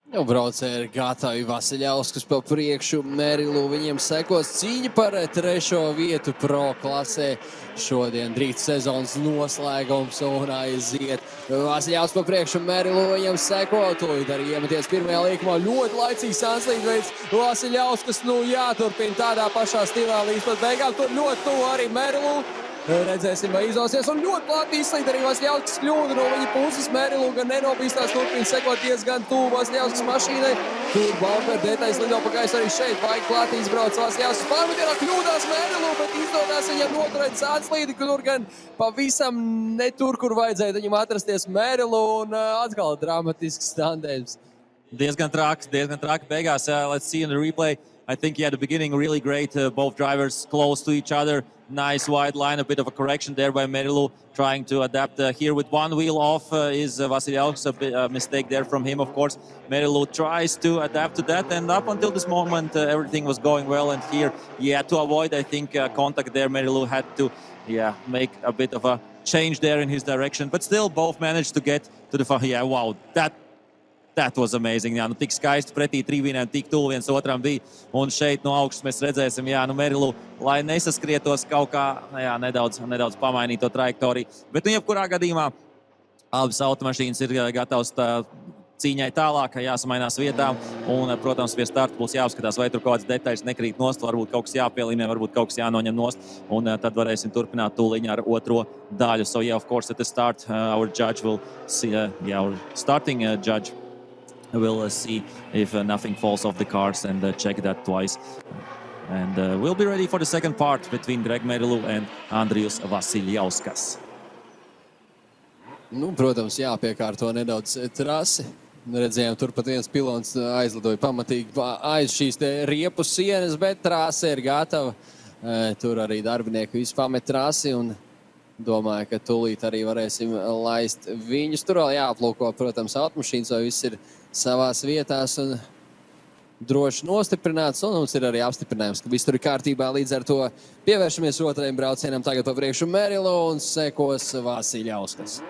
Braucēji ir gatavi. Vasiļauskas pa priekšu, Merilu viņiem sekos cīņa par 3. vietu pro klasē. Šodien drīz sezonas noslēgums un aiziet. Vasiļauskas pa priekšu, Merilu viņiem seko. Tūlīt arī iemeties pirmajā līkumā. Ļoti laicīgs Sanslīdveids. Vasiļauskas, jāturpina tādā pašā stilā līdz pat beigām. Tur ļoti tuvu arī Merilu. Redzēsim, vai izdosies. Un ļoti plāti izslīd arī Vasiļauskas kļūda no viņa puses. Merilu gan nenobīstās, turpina sekot diezgan tuvu Vasiļauskas mašīnai. Tur Baumer detaļas lido pa gaisu arī šeit. Baigi plāti izbrauc Vasiļauskas. Pārmetienā kļūdās Merilu, bet izdodās viņam noturēt Sanslīdi, kur gan pavisam ne tur, kur vajadzēja viņam atrasties Merilu. Un atkal dramatisks tandēms. Diezgan traki beigās. Let's see in the replay. I think, the beginning really great. Both drivers close to each other. Nice wide line, a bit of a correction there by Merilu, trying to adapt here with one wheel off is Vasiļauskas, a mistake there from him, of course. Merilu tries to adapt to that, and up until this moment, everything was going well. And here, to avoid, I think, contact there, Merilu had to, make a bit of a change there in his direction. But still, both managed to get to the front. Wow, that was amazing. Tik skaisti pretī trīvīnēm, tik tuvu viens otram bija. Un šeit no augšas mēs redzēsim, Merilu, lai nesaskrietos kaut kā, nedaudz pamainīt to trajektoriju. Bet, jebkurā gadījumā, abas automašīnas ir gatavas cīņai tālāk, jāsamainās vietām. Un, protams, pie starta būs jāapskatās, vai tur kaut kāds detaļas nekrīt nost, varbūt kaut kas jāpielīmē, varbūt kaut kas jānoņem nost. Un tad varēsim turpināt tūliņ ar otro daļu. So, of course, at the start, our judge will see, our starting judge we'll see if nothing falls off the cars and check that twice. And we'll be ready for the second part between Greg Merilu and Andrijus Vasiļauskas. Protams, jāpiekārto nedaudz trasi. Redzējām, tur pat viens pilons aizlidoja pamatīgi aiz šīs riepu sienas, bet trase ir gatava. Tur arī darbinieki visi pamet trasi un domāju, ka tūlīt arī varēsim laist viņus. Tur vēl jāaplūko, protams, automašīnas, vai viss ir savās vietās un droši nostiprināts. Un mums ir arī apstiprinājums, ka viss tur ir kārtībā. Līdz ar to pievēršamies otrajam braucienam. Tagad pa priekšu Merilu un sekos Vasiļauskas.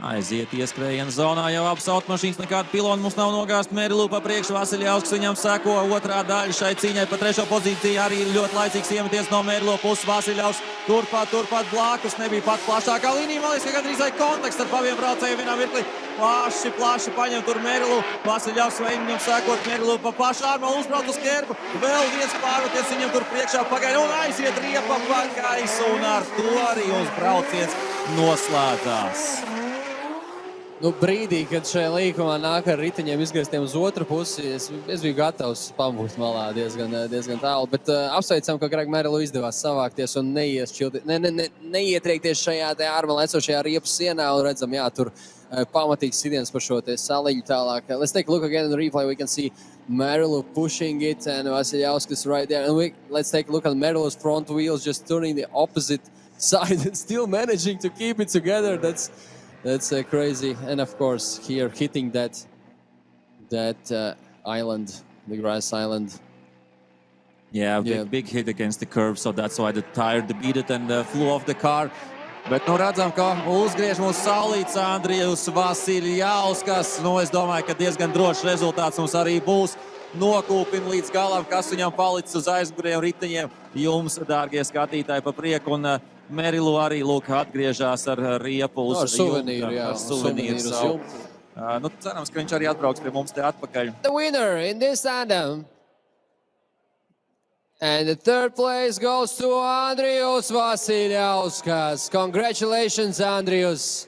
Aiziet ieskrējiena zonā, jau abas automašīnas, nekāda pilona mums nav nogāzt. Merilu pa priekšu, Vasiļauskas viņam seko. Otrā daļa šai cīņai pa 3. pozīciju arī ļoti laicīgs iemeties no Merilu puses. Vasiļauskas turpat blakus, nebija pat plašākā līnija. Man liekas, ka gandrīz vai kontakts ar abiem braucējiem vienā mirklī. Plaši paņem tur Merilu. Vasiļauskas viņam sekot, Merilu pa pašu ārmu uzbrauc uz ķērpu. Vēl viens pāroties viņam tur priekšā pagaida un aiziet riepa pa gaisu. Un ar to arī uz brauciens noslēdzās. Brīdī, kad šajā līkumā nāk ar riteņiem izgrieztiem uz otru pusi, es biju gatavs pabūt malā diezgan tālu, bet apsveicam, ka Greg Merilu izdevās savākties un neietriekties šajā ārmā lecošajā riepu sienā un redzam, tur pamatīgs sitiens par šo saliņu tālāk. Let's take a look again in the replay. We can see Merilu pushing it and Vasiļauskas right there. And let's take a look at Merilu's front wheels just turning the opposite side and still managing to keep it together. That's crazy. And of course, here hitting that island, the grass island. Big hit against the curve, so that's why the tire beat it and flew off the car. Bet redzam, ka uzgriež mūsu saulītes Andrijus Vasiļauskas. Es domāju, ka diezgan drošs rezultāts mums arī būs. Nokūpina līdz galam, kas viņam palicis uz aizmugurējiem riteņiem. Jums, dārgie skatītāji, pa prieku. Un Merilu arī atgriežas ar riepu uz suvenīru. Cerams, ka viņš arī atbrauks pie mums te atpakaļ. The winner in this tandem. And the third place goes to Andrijus Vasiļauskas. Congratulations, Andrijus.